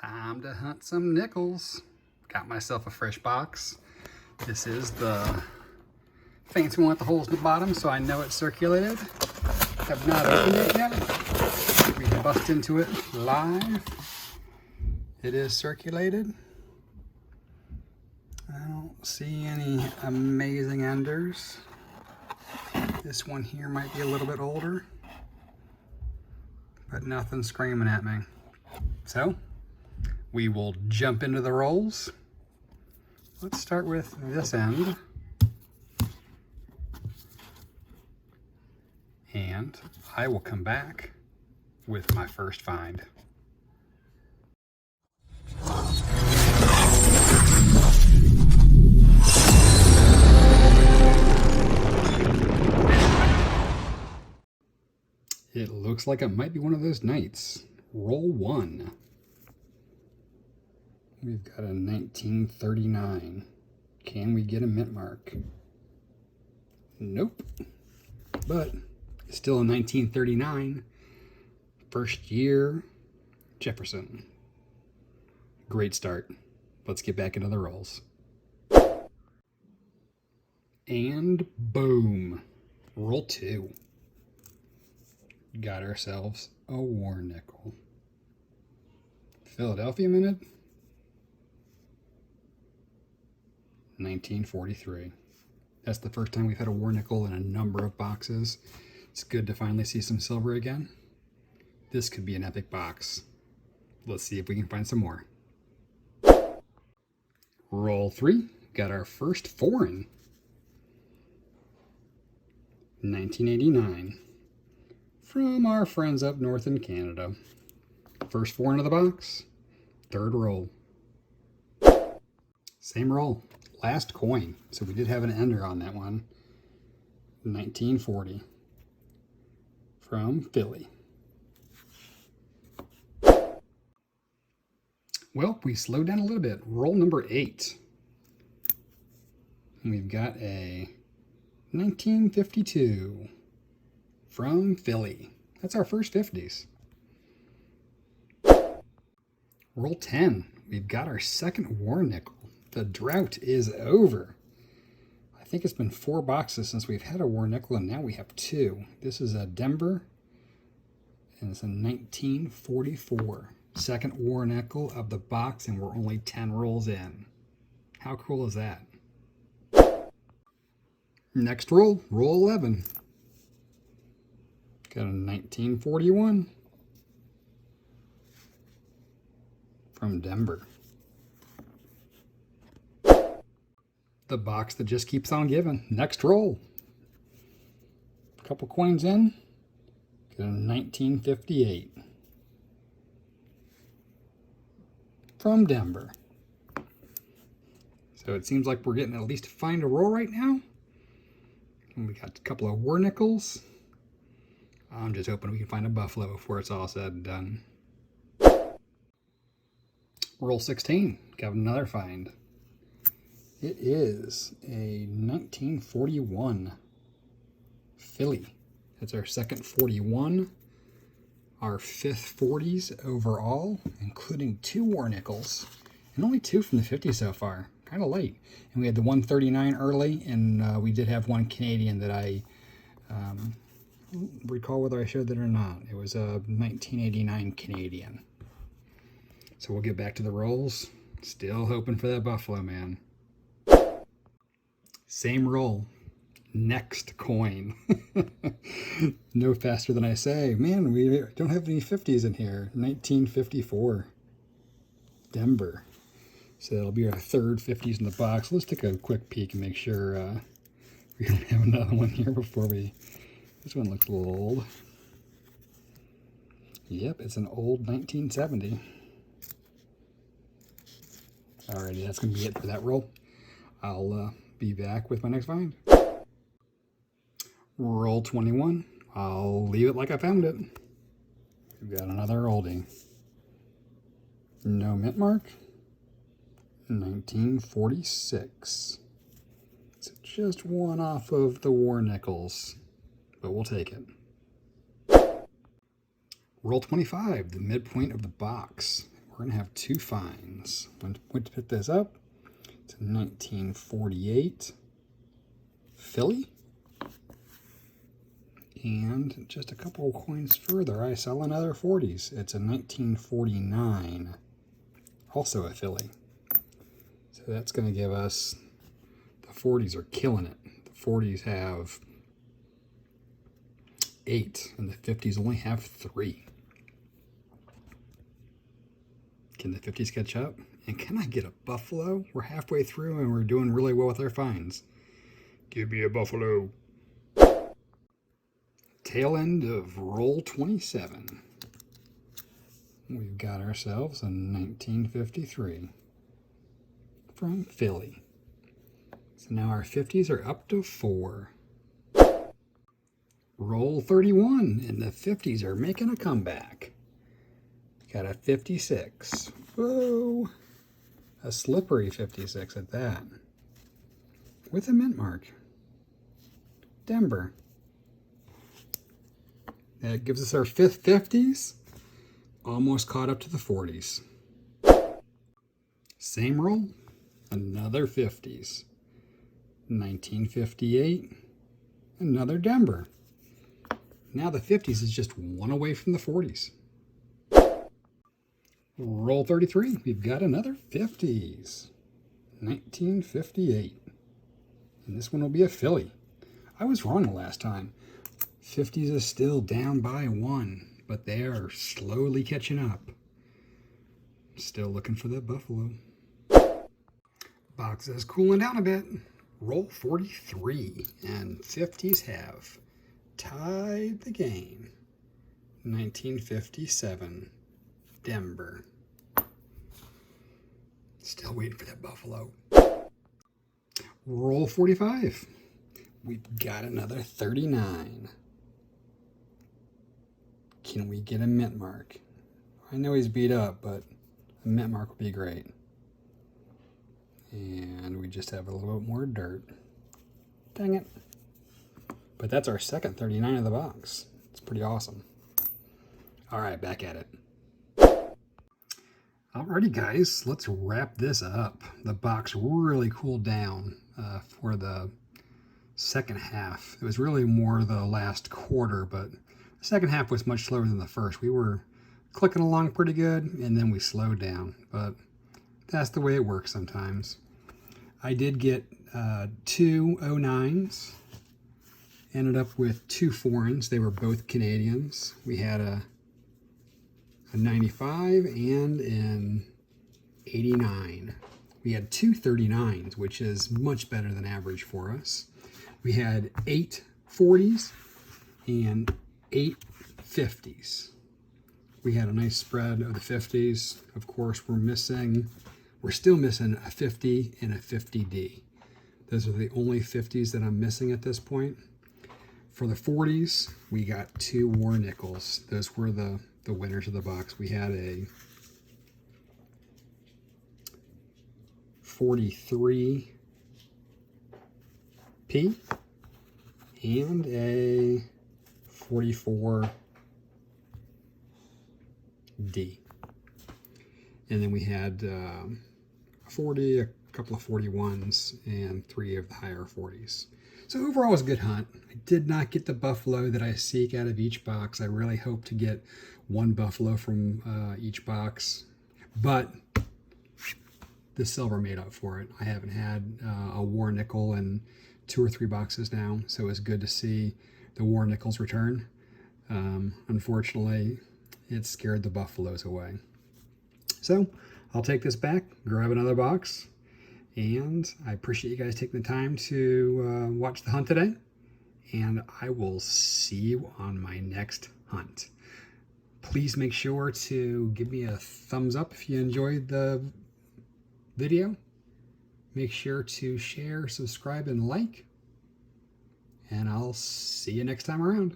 Time to hunt some nickels. Got myself a fresh box. This is the fancy one with the holes in the bottom, so I know it's circulated. Have not opened it yet. We can bust into it live. It is circulated. I don't see any amazing enders. This one here might be a little bit older, but nothing screaming at me. So we will jump into the rolls. Let's start with this end. And I will come back with my first find. It looks like it might be one of those nights. Roll 1. We've got a 1939. Can we get a mint mark? Nope. But it's still a 1939. First year, Jefferson. Great start. Let's get back into the rolls. And boom. Roll 2. Got ourselves a war nickel. Philadelphia minute. 1943. That's the first time we've had a war nickel in a number of boxes. It's good to finally see some silver again. This could be an epic box. Let's see if we can find some more. Roll 3. Got our first foreign. 1989. From our friends up north in Canada. First foreign of the box. Third roll. Same roll. Last coin. So we did have an ender on that one. 1940. From Philly. Well, we slowed down a little bit. Roll number 8. And we've got a 1952 from Philly. That's our first 50s. Roll 10. We've got our second war nickel. The drought is over. I think it's been 4 boxes since we've had a war nickel, and now we have 2. This is a Denver, and it's a 1944. Second war nickel of the box, and we're only 10 rolls in. How cool is that? Next roll, roll 11. Got a 1941 from Denver. The box that just keeps on giving. Next roll. A couple coins in. Got a 1958 from Denver. So it seems like we're getting at least find a roll right now. And we got a couple of war nickels. I'm just hoping we can find a buffalo before it's all said and done. Roll 16. Got another find. It is a 1941 Philly. That's our second 41. Our 5th 40s overall, including 2 war nickels. And only 2 from the 50s so far. Kind of late. And we had the 139 early, and we did have one Canadian that I recall whether I showed that or not. It was a 1989 Canadian. So we'll get back to the rolls. Still hoping for that buffalo, man. Same roll. Next coin. No faster than I say. Man, we don't have any 50s in here. 1954. Denver. So that'll be our third 50s in the box. Let's take a quick peek and make sure we don't have another one here before we... This one looks a little old. Yep, it's an old 1970. Alrighty, that's going to be it for that roll. I'll be back with my next find. Roll 21. I'll leave it like I found it. We've got another oldie. No mint mark. 1946. It's just one off of the war nickels, but we'll take it. Roll 25, the midpoint of the box. we're going to have two finds. I'm going to pick this up. It's a 1948 Philly. And just a couple of coins further, I saw another 40s. It's a 1949, also a Philly. So that's going to give us, the 40s are killing it. The 40s have 8, and the 50s only have 3. Can the 50s catch up? And can I get a buffalo? We're halfway through and we're doing really well with our finds. Give me a buffalo. Tail end of roll 27. We've got ourselves a 1953 from Philly. So now our 50s are up to 4. Roll 31, and the 50s are making a comeback. Got a 56. Whoa! A slippery 56 at that. With a mint mark. Denver. That gives us our 5th 50s. Almost caught up to the 40s. Same roll. Another 50s. 1958. Another Denver. Now the 50s is just one away from the 40s. Roll 33. We've got another 50s. 1958. And this one will be a Philly. I was wrong the last time. 50s is still down by 1, but they are slowly catching up. Still looking for that buffalo. Box is cooling down a bit. Roll 43, and 50s have tied the game. 1957, Denver. Still waiting for that buffalo. Roll 45. We've got another 39. Can we get a mint mark? I know he's beat up, but a mint mark would be great. And we just have a little bit more dirt. Dang it. But that's our second 39 of the box. It's pretty awesome. All right, back at it. Alrighty, guys, let's wrap this up. The box really cooled down for the second half. It was really more the last quarter, but the second half was much slower than the first. We were clicking along pretty good, and then we slowed down, but that's the way it works sometimes. I did get 2 09s, ended up with 2 foreigns. They were both Canadians. We had a 95 and an 89. We had 2 39s, which is much better than average for us. We had 8 40s and 8 50s. We had a nice spread of the 50s. Of course, we're still missing a 50 and a 50D. Those are the only 50s that I'm missing at this point. For the 40s, we got 2 war nickels. Those were the winners of the box. We had a 43P and a 44D. And then we had a 40, a couple of 41s, and 3 of the higher 40s. So overall, it was a good hunt. I did not get the buffalo that I seek out of each box. I really hope to get 1 buffalo from each box, but the silver made up for it. I haven't had a war nickel in 2 or 3 boxes now, so it was good to see the war nickels return. Unfortunately, it scared the buffaloes away. So I'll take this back, grab another box, and I appreciate you guys taking the time to watch the hunt today, and I will see you on my next hunt. Please make sure to give me a thumbs up if you enjoyed the video. Make sure to share, subscribe, and like, and I'll see you next time around.